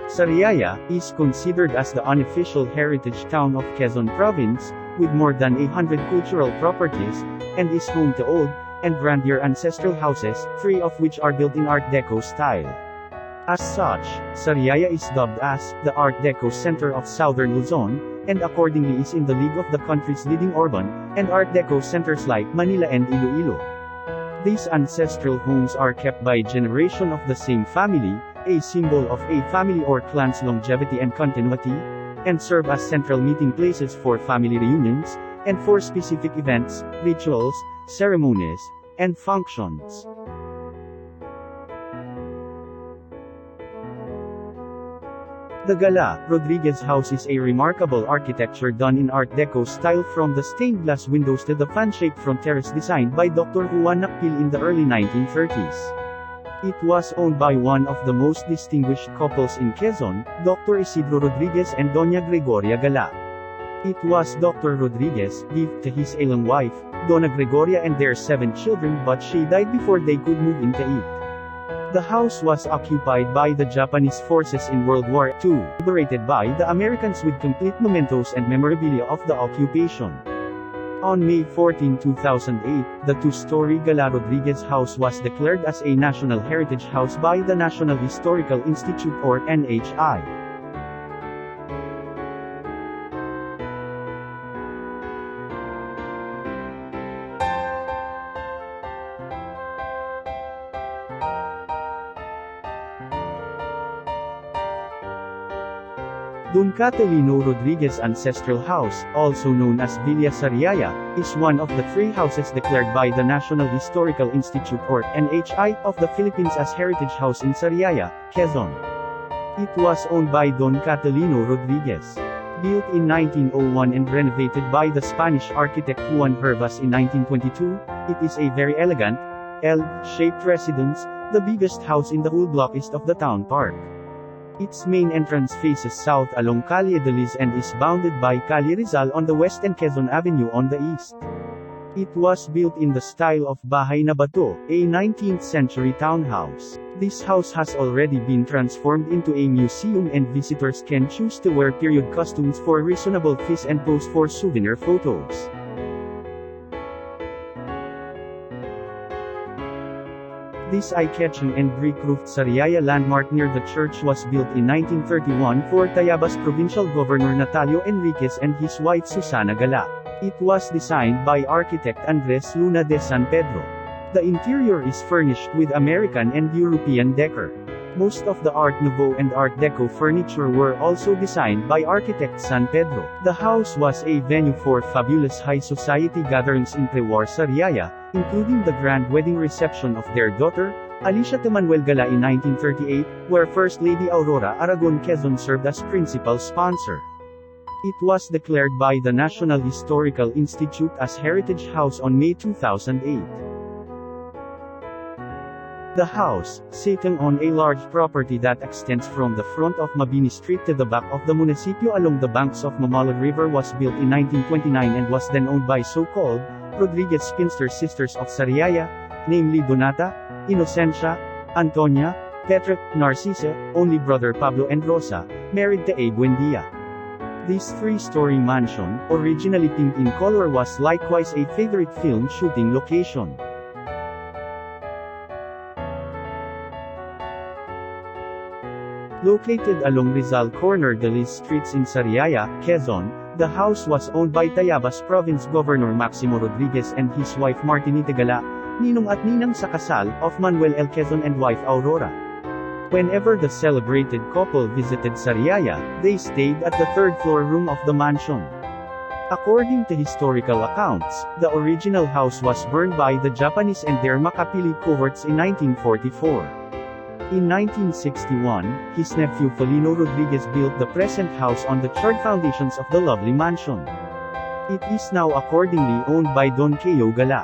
Sariaya is considered as the unofficial heritage town of Quezon Province, with more than 100 cultural properties, and is home to old and grandeur ancestral houses, 3 of which are built in Art Deco style. As such, Sariaya is dubbed as the Art Deco Center of Southern Luzon, and accordingly is in the league of the country's leading urban and Art Deco centers like Manila and Iloilo. These ancestral homes are kept by generation of the same family, a symbol of a family or clan's longevity and continuity, and serve as central meeting places for family reunions, and for specific events, rituals, ceremonies, and functions. The Gala Rodriguez house is a remarkable architecture done in Art Deco style, from the stained glass windows to the fan-shaped front terrace designed by Dr. Juan Nakpil in the early 1930s. It was owned by one of the most distinguished couples in Quezon, Dr. Isidro Rodriguez and Doña Gregoria Gala. It was Dr. Rodriguez gave to his ailing wife, Dona Gregoria, and their 7 children, but she died before they could move in to eat. The house was occupied by the Japanese forces in World War II, liberated by the Americans with complete mementos and memorabilia of the occupation. On May 14, 2008, the 2-story Gala Rodriguez house was declared as a National Heritage House by the National Historical Institute, or NHI. Don Catalino Rodriguez Ancestral House, also known as Villasarya, is one of the 3 houses declared by the National Historical Institute, or NHI, of the Philippines as Heritage House in Sariaya, Quezon. It was owned by Don Catalino Rodriguez. Built in 1901 and renovated by the Spanish architect Juan Hervas in 1922, it is a very elegant, L-shaped residence, the biggest house in the whole block east of the town park. Its main entrance faces south along Calle Dedace and is bounded by Calle Rizal on the west and Quezon Avenue on the east. It was built in the style of Bahay na Bato, a 19th-century townhouse. This house has already been transformed into a museum, and visitors can choose to wear period costumes for reasonable fees and pose for souvenir photos. This eye-catching and brick-roofed Sariaya landmark near the church was built in 1931 for Tayabas Provincial Governor Natalio Enriquez and his wife Susana Gala. It was designed by architect Andres Luna de San Pedro. The interior is furnished with American and European decor. Most of the Art Nouveau and Art Deco furniture were also designed by architect San Pedro. The house was a venue for fabulous high society gatherings in pre-war Sariaya, including the grand wedding reception of their daughter, Alicia Manuel Gala in 1938, where First Lady Aurora Aragon Quezon served as principal sponsor. It was declared by the National Historical Institute as Heritage House on May 2008. The house, sitting on a large property that extends from the front of Mabini Street to the back of the municipio along the banks of Mamalog River, was built in 1929 and was then owned by so-called Rodriguez spinster sisters of Sariaya, namely Donata, Inocencia, Antonia, Petra, Narcisa, only brother Pablo and Rosa, married to A. Buendia. This 3-story mansion, originally pink in color, was likewise a favorite film shooting location. Located along Rizal Corner Dedace Streets in Sariaya, Quezon, the house was owned by Tayabas Province Governor Maximo Rodriguez and his wife Margarita Gala, ninong at ninang sa kasal of Manuel L. Quezon and wife Aurora. Whenever the celebrated couple visited Sariaya, they stayed at the 3rd floor room of the mansion. According to historical accounts, the original house was burned by the Japanese and their Makapili cohorts in 1944. In 1961, his nephew Felino Rodriguez built the present house on the charred foundations of the lovely mansion. It is now accordingly owned by Don Keo Gala.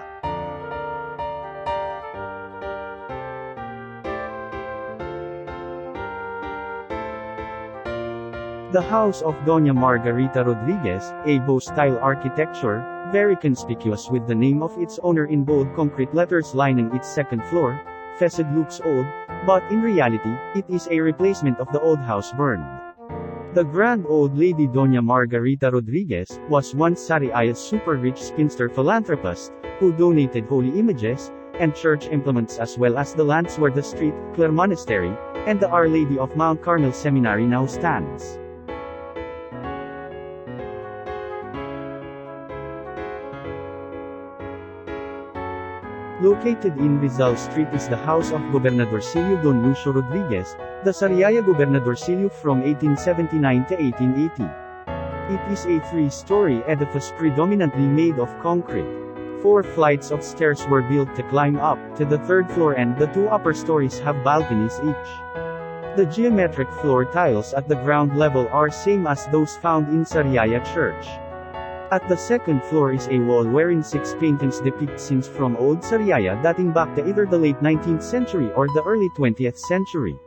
The house of Doña Margarita Rodriguez, a Beau-style architecture, very conspicuous with the name of its owner in bold concrete letters lining its 2nd floor, facade looks old, But in reality, it is a replacement of the old house burned. The grand old lady Dona Margarita Rodriguez was once Sariaya's super-rich spinster philanthropist, who donated holy images and church implements as well as the lands where the Street Clare Monastery and the Our Lady of Mount Carmel Seminary now stands. Located in Rizal Street is the house of Gobernadorcillo Don Lucio Rodriguez, the Sariaya Gobernadorcillo from 1879 to 1880. It is a three-story edifice predominantly made of concrete. 4 flights of stairs were built to climb up to the 3rd floor and the 2 upper stories have balconies each. The geometric floor tiles at the ground level are same as those found in Sariaya Church. At the 2nd floor is a wall wherein 6 paintings depict scenes from old Sariaya dating back to either the late 19th century or the early 20th century.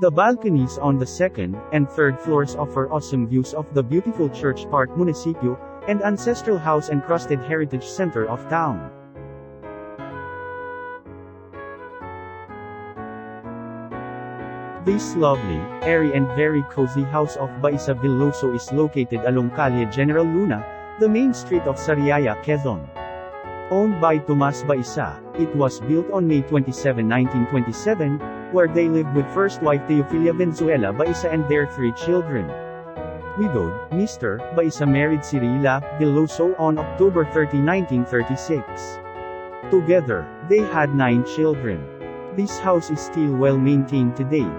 The balconies on the 2nd and 3rd floors offer awesome views of the beautiful Church Park Municipio and Ancestral House and Crusted Heritage Center of town. This lovely, airy and very cozy house of Baisa Villoso is located along Calle General Luna, the main street of Sariaya, Quezon. Owned by Tomas Baisa, it was built on May 27, 1927, where they lived with first wife Teofilia Venezuela Baisa and their 3 children. Widowed, Mr. Baisa married Cirila Villoso on October 30, 1936. Together, they had 9 children. This house is still well maintained to date.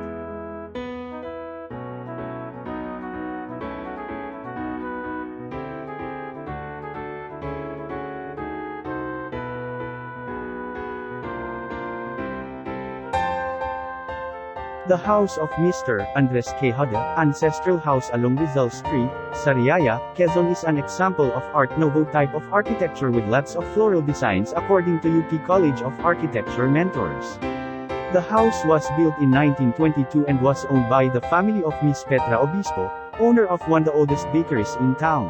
The house of Mr. Andres Kehada, Ancestral House along Rizal Street, Sariaya, Quezon is an example of Art Nouveau type of architecture with lots of floral designs according to UP College of Architecture mentors. The house was built in 1922 and was owned by the family of Miss Petra Obispo, owner of one of the oldest bakeries in town.